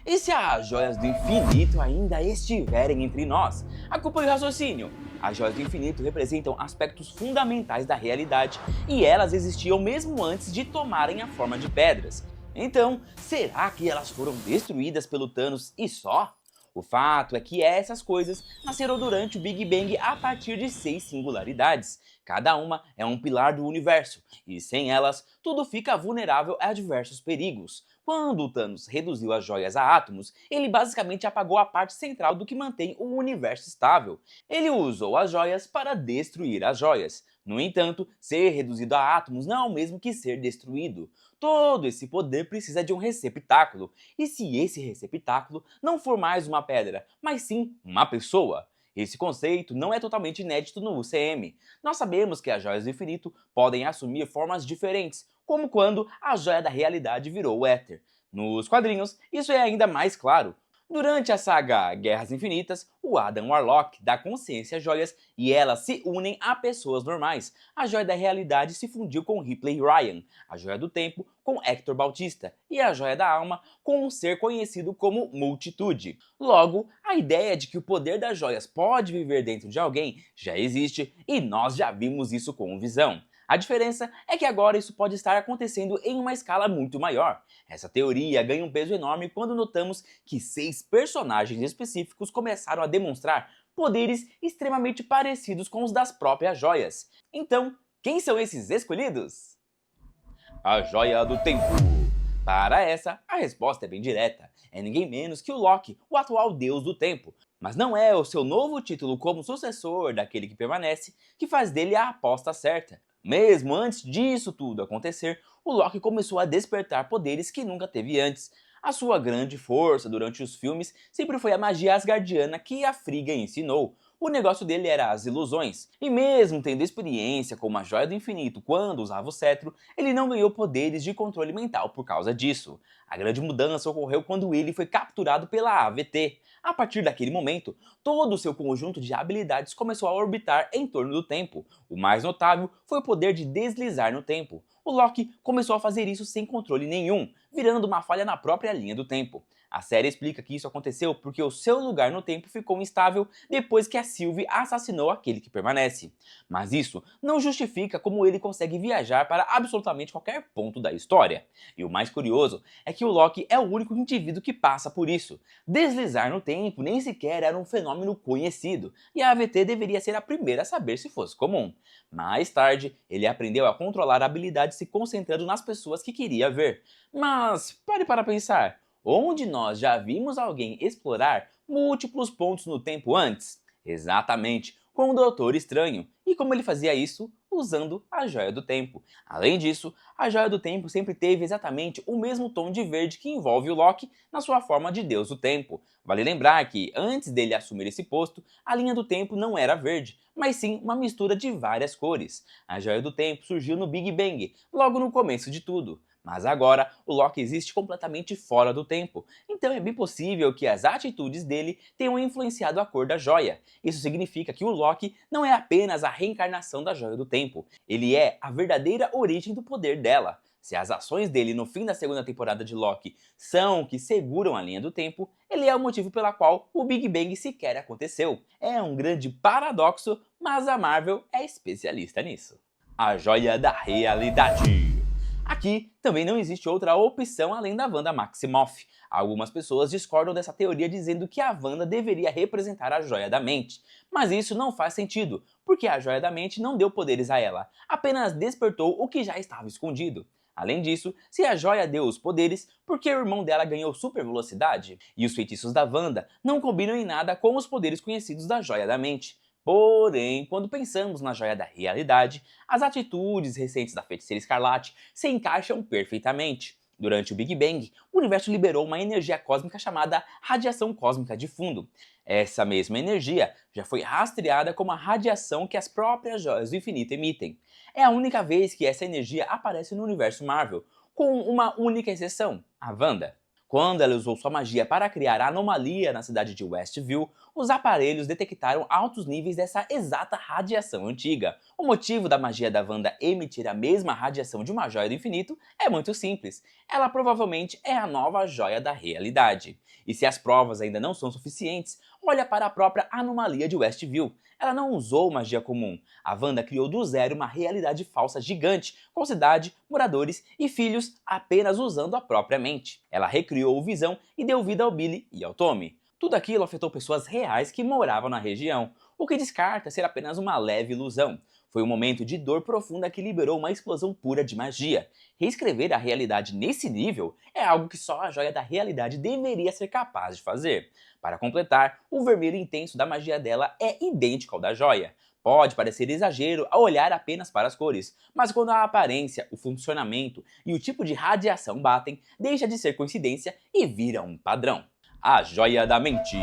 E se as joias do infinito ainda estiverem entre nós? Acompanhe o raciocínio. As joias do infinito representam aspectos fundamentais da realidade e elas existiam mesmo antes de tomarem a forma de pedras. Então, será que elas foram destruídas pelo Thanos e só? O fato é que essas coisas nasceram durante o Big Bang a partir de 6 singularidades. Cada uma é um pilar do universo, e sem elas, tudo fica vulnerável a diversos perigos. Quando o Thanos reduziu as joias a átomos, ele basicamente apagou a parte central do que mantém o universo estável. Ele usou as joias para destruir as joias. No entanto, ser reduzido a átomos não é o mesmo que ser destruído. Todo esse poder precisa de um receptáculo, e se esse receptáculo não for mais uma pedra, mas sim uma pessoa? Esse conceito não é totalmente inédito no UCM. Nós sabemos que as joias do infinito podem assumir formas diferentes, como quando a joia da realidade virou o éter. Nos quadrinhos, isso é ainda mais claro. Durante a saga Guerras Infinitas, o Adam Warlock dá consciência às joias e elas se unem a pessoas normais. A joia da realidade se fundiu com Ripley Ryan, a joia do tempo com Hector Bautista e a joia da alma com um ser conhecido como Multitude. Logo, a ideia de que o poder das joias pode viver dentro de alguém já existe e nós já vimos isso com Visão. A diferença é que agora isso pode estar acontecendo em uma escala muito maior. Essa teoria ganha um peso enorme quando notamos que 6 personagens específicos começaram a demonstrar poderes extremamente parecidos com os das próprias joias. Então, quem são esses escolhidos? A Joia do Tempo. Para essa, a resposta é bem direta. É ninguém menos que o Loki, o atual deus do tempo. Mas não é o seu novo título como sucessor daquele que permanece que faz dele a aposta certa. Mesmo antes disso tudo acontecer, o Loki começou a despertar poderes que nunca teve antes. A sua grande força durante os filmes sempre foi a magia asgardiana que a Frigga ensinou. O negócio dele era as ilusões, e mesmo tendo experiência com uma joia do infinito quando usava o cetro, ele não ganhou poderes de controle mental por causa disso. A grande mudança ocorreu quando ele foi capturado pela AVT. A partir daquele momento, todo o seu conjunto de habilidades começou a orbitar em torno do tempo. O mais notável foi o poder de deslizar no tempo. O Loki começou a fazer isso sem controle nenhum, virando uma falha na própria linha do tempo. A série explica que isso aconteceu porque o seu lugar no tempo ficou instável depois que a Sylvie assassinou aquele que permanece. Mas isso não justifica como ele consegue viajar para absolutamente qualquer ponto da história. E o mais curioso é que o Loki é o único indivíduo que passa por isso. Deslizar no tempo nem sequer era um fenômeno conhecido, e a AVT deveria ser a primeira a saber se fosse comum. Mais tarde, ele aprendeu a controlar a habilidade se concentrando nas pessoas que queria ver. Mas pare para pensar. Onde nós já vimos alguém explorar múltiplos pontos no tempo antes? Exatamente, com o Doutor Estranho. E como ele fazia isso? Usando a Joia do Tempo. Além disso, a Joia do Tempo sempre teve exatamente o mesmo tom de verde que envolve o Loki na sua forma de Deus do Tempo. Vale lembrar que, antes dele assumir esse posto, a linha do tempo não era verde, mas sim uma mistura de várias cores. A Joia do Tempo surgiu no Big Bang, logo no começo de tudo. Mas agora, o Loki existe completamente fora do tempo, então é bem possível que as atitudes dele tenham influenciado a cor da joia. Isso significa que o Loki não é apenas a reencarnação da Joia do Tempo, ele é a verdadeira origem do poder dela. Se as ações dele no fim da segunda temporada de Loki são o que seguram a linha do tempo, ele é o motivo pela qual o Big Bang sequer aconteceu. É um grande paradoxo, mas a Marvel é especialista nisso. A Joia da Realidade. Aqui também não existe outra opção além da Wanda Maximoff. Algumas pessoas discordam dessa teoria dizendo que a Wanda deveria representar a Joia da Mente. Mas isso não faz sentido, porque a Joia da Mente não deu poderes a ela, apenas despertou o que já estava escondido. Além disso, se a joia deu os poderes, por que o irmão dela ganhou super velocidade? E os feitiços da Wanda não combinam em nada com os poderes conhecidos da Joia da Mente. Porém, quando pensamos na Joia da Realidade, as atitudes recentes da Feiticeira Escarlate se encaixam perfeitamente. Durante o Big Bang, o universo liberou uma energia cósmica chamada radiação cósmica de fundo. Essa mesma energia já foi rastreada como a radiação que as próprias joias do infinito emitem. É a única vez que essa energia aparece no universo Marvel, com uma única exceção, a Wanda. Quando ela usou sua magia para criar a anomalia na cidade de Westview, os aparelhos detectaram altos níveis dessa exata radiação antiga. O motivo da magia da Wanda emitir a mesma radiação de uma joia do infinito é muito simples. Ela provavelmente é a nova joia da realidade. E se as provas ainda não são suficientes, olha para a própria anomalia de Westview. Ela não usou magia comum. A Wanda criou do zero uma realidade falsa gigante, com cidade, moradores e filhos apenas usando a própria mente. Ela recriou o Visão e deu vida ao Billy e ao Tommy. Tudo aquilo afetou pessoas reais que moravam na região, o que descarta ser apenas uma leve ilusão. Foi um momento de dor profunda que liberou uma explosão pura de magia. Reescrever a realidade nesse nível é algo que só a joia da realidade deveria ser capaz de fazer. Para completar, o vermelho intenso da magia dela é idêntico ao da joia. Pode parecer exagero ao olhar apenas para as cores, mas quando a aparência, o funcionamento e o tipo de radiação batem, deixa de ser coincidência e vira um padrão. A joia da mente.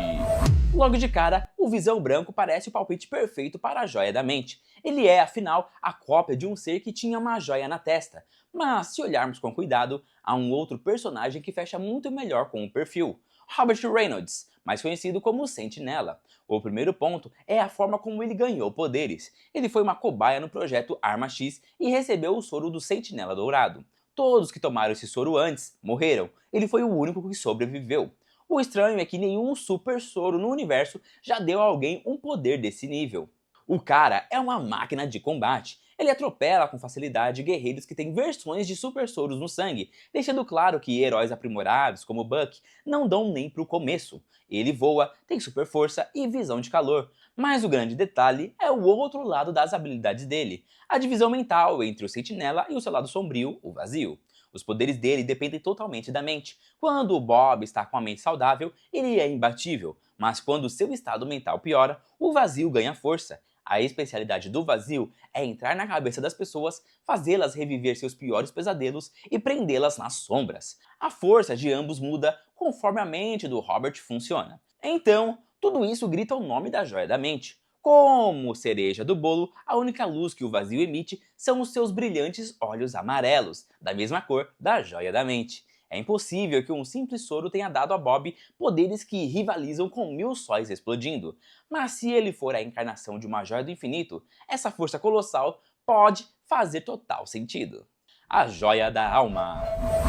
Logo de cara, o Visão Branco parece o palpite perfeito para a joia da mente. Ele é, afinal, a cópia de um ser que tinha uma joia na testa. Mas, se olharmos com cuidado, há um outro personagem que fecha muito melhor com o perfil. Robert Reynolds, mais conhecido como Sentinela. O primeiro ponto é a forma como ele ganhou poderes. Ele foi uma cobaia no projeto Arma X e recebeu o soro do Sentinela Dourado. Todos que tomaram esse soro antes morreram. Ele foi o único que sobreviveu. O estranho é que nenhum super soro no universo já deu a alguém um poder desse nível. O cara é uma máquina de combate. Ele atropela com facilidade guerreiros que têm versões de super soros no sangue, deixando claro que heróis aprimorados como Buck não dão nem pro começo. Ele voa, tem super força e visão de calor. Mas o grande detalhe é o outro lado das habilidades dele, a divisão mental entre o Sentinela e o seu lado sombrio, o Vazio. Os poderes dele dependem totalmente da mente. Quando o Bob está com a mente saudável, ele é imbatível, mas quando seu estado mental piora, o Vazio ganha força. A especialidade do Vazio é entrar na cabeça das pessoas, fazê-las reviver seus piores pesadelos e prendê-las nas sombras. A força de ambos muda conforme a mente do Robert funciona. Então, tudo isso grita o nome da joia da mente. Como cereja do bolo, a única luz que o Vazio emite são os seus brilhantes olhos amarelos, da mesma cor da joia da mente. É impossível que um simples soro tenha dado a Bob poderes que rivalizam com 1000 sóis explodindo. Mas se ele for a encarnação de uma joia do infinito, essa força colossal pode fazer total sentido. A joia da alma.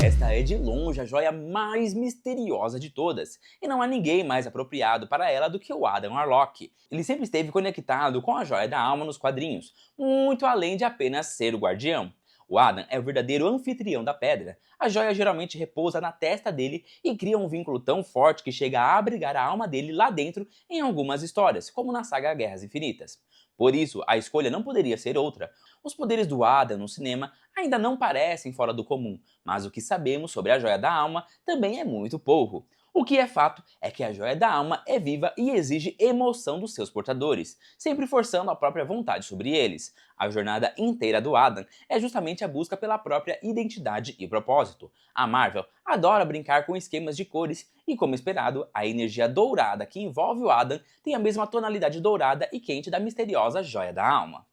Esta é de longe a joia mais misteriosa de todas, e não há ninguém mais apropriado para ela do que o Adam Warlock. Ele sempre esteve conectado com a joia da alma nos quadrinhos, muito além de apenas ser o guardião. O Adam é o verdadeiro anfitrião da pedra. A joia geralmente repousa na testa dele e cria um vínculo tão forte que chega a abrigar a alma dele lá dentro em algumas histórias, como na saga Guerras Infinitas. Por isso, a escolha não poderia ser outra. Os poderes do Adam no cinema ainda não parecem fora do comum, mas o que sabemos sobre a joia da alma também é muito pouco. O que é fato é que a joia da alma é viva e exige emoção dos seus portadores, sempre forçando a própria vontade sobre eles. A jornada inteira do Adam é justamente a busca pela própria identidade e propósito. A Marvel adora brincar com esquemas de cores e, como esperado, a energia dourada que envolve o Adam tem a mesma tonalidade dourada e quente da misteriosa joia da alma.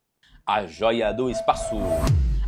A joia do espaço.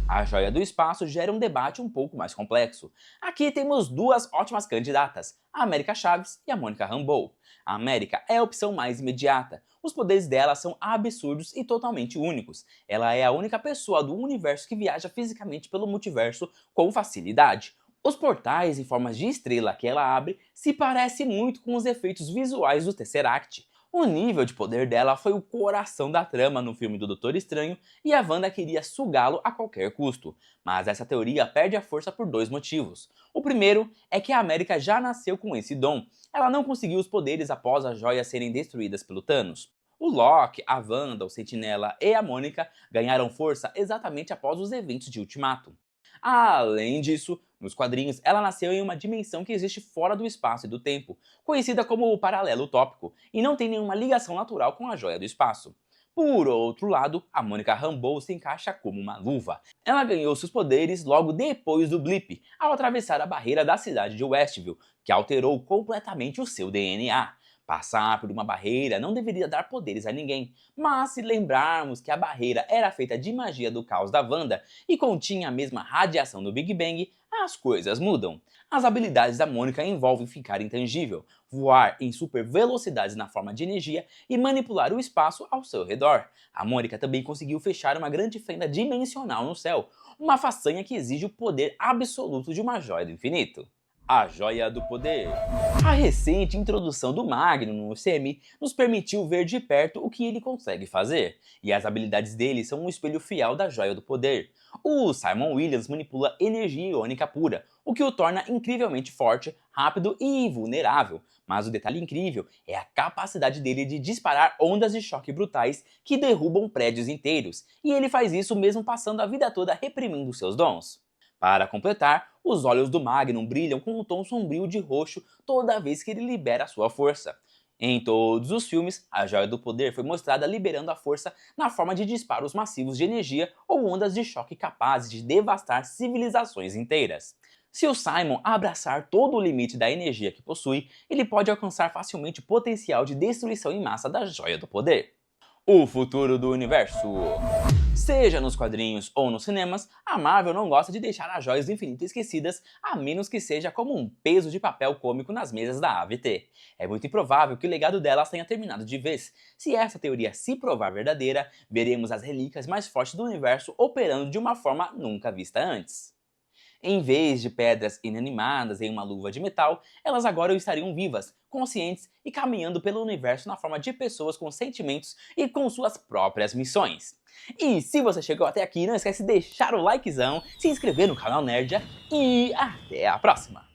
A joia do espaço gera um debate um pouco mais complexo. Aqui temos duas ótimas candidatas, a América Chaves e a Monica Rambeau. A América é a opção mais imediata. Os poderes dela são absurdos e totalmente únicos. Ela é a única pessoa do universo que viaja fisicamente pelo multiverso com facilidade. Os portais em formas de estrela que ela abre se parecem muito com os efeitos visuais do Tesseract. O nível de poder dela foi o coração da trama no filme do Doutor Estranho e a Wanda queria sugá-lo a qualquer custo. Mas essa teoria perde a força por dois motivos. O primeiro é que a América já nasceu com esse dom. Ela não conseguiu os poderes após as joias serem destruídas pelo Thanos. O Loki, a Wanda, o Sentinela e a Mônica ganharam força exatamente após os eventos de Ultimato. Além disso, nos quadrinhos, ela nasceu em uma dimensão que existe fora do espaço e do tempo, conhecida como o paralelo utópico, e não tem nenhuma ligação natural com a joia do espaço. Por outro lado, a Monica Rambeau se encaixa como uma luva. Ela ganhou seus poderes logo depois do blip, ao atravessar a barreira da cidade de Westview, que alterou completamente o seu DNA. Passar por uma barreira não deveria dar poderes a ninguém, mas se lembrarmos que a barreira era feita de magia do caos da Wanda e continha a mesma radiação do Big Bang, as coisas mudam. As habilidades da Mônica envolvem ficar intangível, voar em super velocidades na forma de energia e manipular o espaço ao seu redor. A Mônica também conseguiu fechar uma grande fenda dimensional no céu, uma façanha que exige o poder absoluto de uma joia do infinito. A Joia do Poder. A recente introdução do Magnum no UCM nos permitiu ver de perto o que ele consegue fazer, e as habilidades dele são um espelho fiel da Joia do Poder. O Simon Williams manipula energia iônica pura, o que o torna incrivelmente forte, rápido e invulnerável. Mas o detalhe incrível é a capacidade dele de disparar ondas de choque brutais que derrubam prédios inteiros, e ele faz isso mesmo passando a vida toda reprimindo seus dons. Para completar, os olhos do Magnum brilham com um tom sombrio de roxo toda vez que ele libera sua força. Em todos os filmes, a Joia do Poder foi mostrada liberando a força na forma de disparos massivos de energia ou ondas de choque capazes de devastar civilizações inteiras. Se o Simon abraçar todo o limite da energia que possui, ele pode alcançar facilmente o potencial de destruição em massa da Joia do Poder. O futuro do universo. Seja nos quadrinhos ou nos cinemas, a Marvel não gosta de deixar as joias do infinito esquecidas, a menos que seja como um peso de papel cômico nas mesas da AVT. É muito improvável que o legado delas tenha terminado de vez. Se essa teoria se provar verdadeira, veremos as relíquias mais fortes do universo operando de uma forma nunca vista antes. Em vez de pedras inanimadas em uma luva de metal, elas agora estariam vivas, conscientes e caminhando pelo universo na forma de pessoas com sentimentos e com suas próprias missões. E se você chegou até aqui, não esquece de deixar o likezão, se inscrever no canal Nerdia e até a próxima!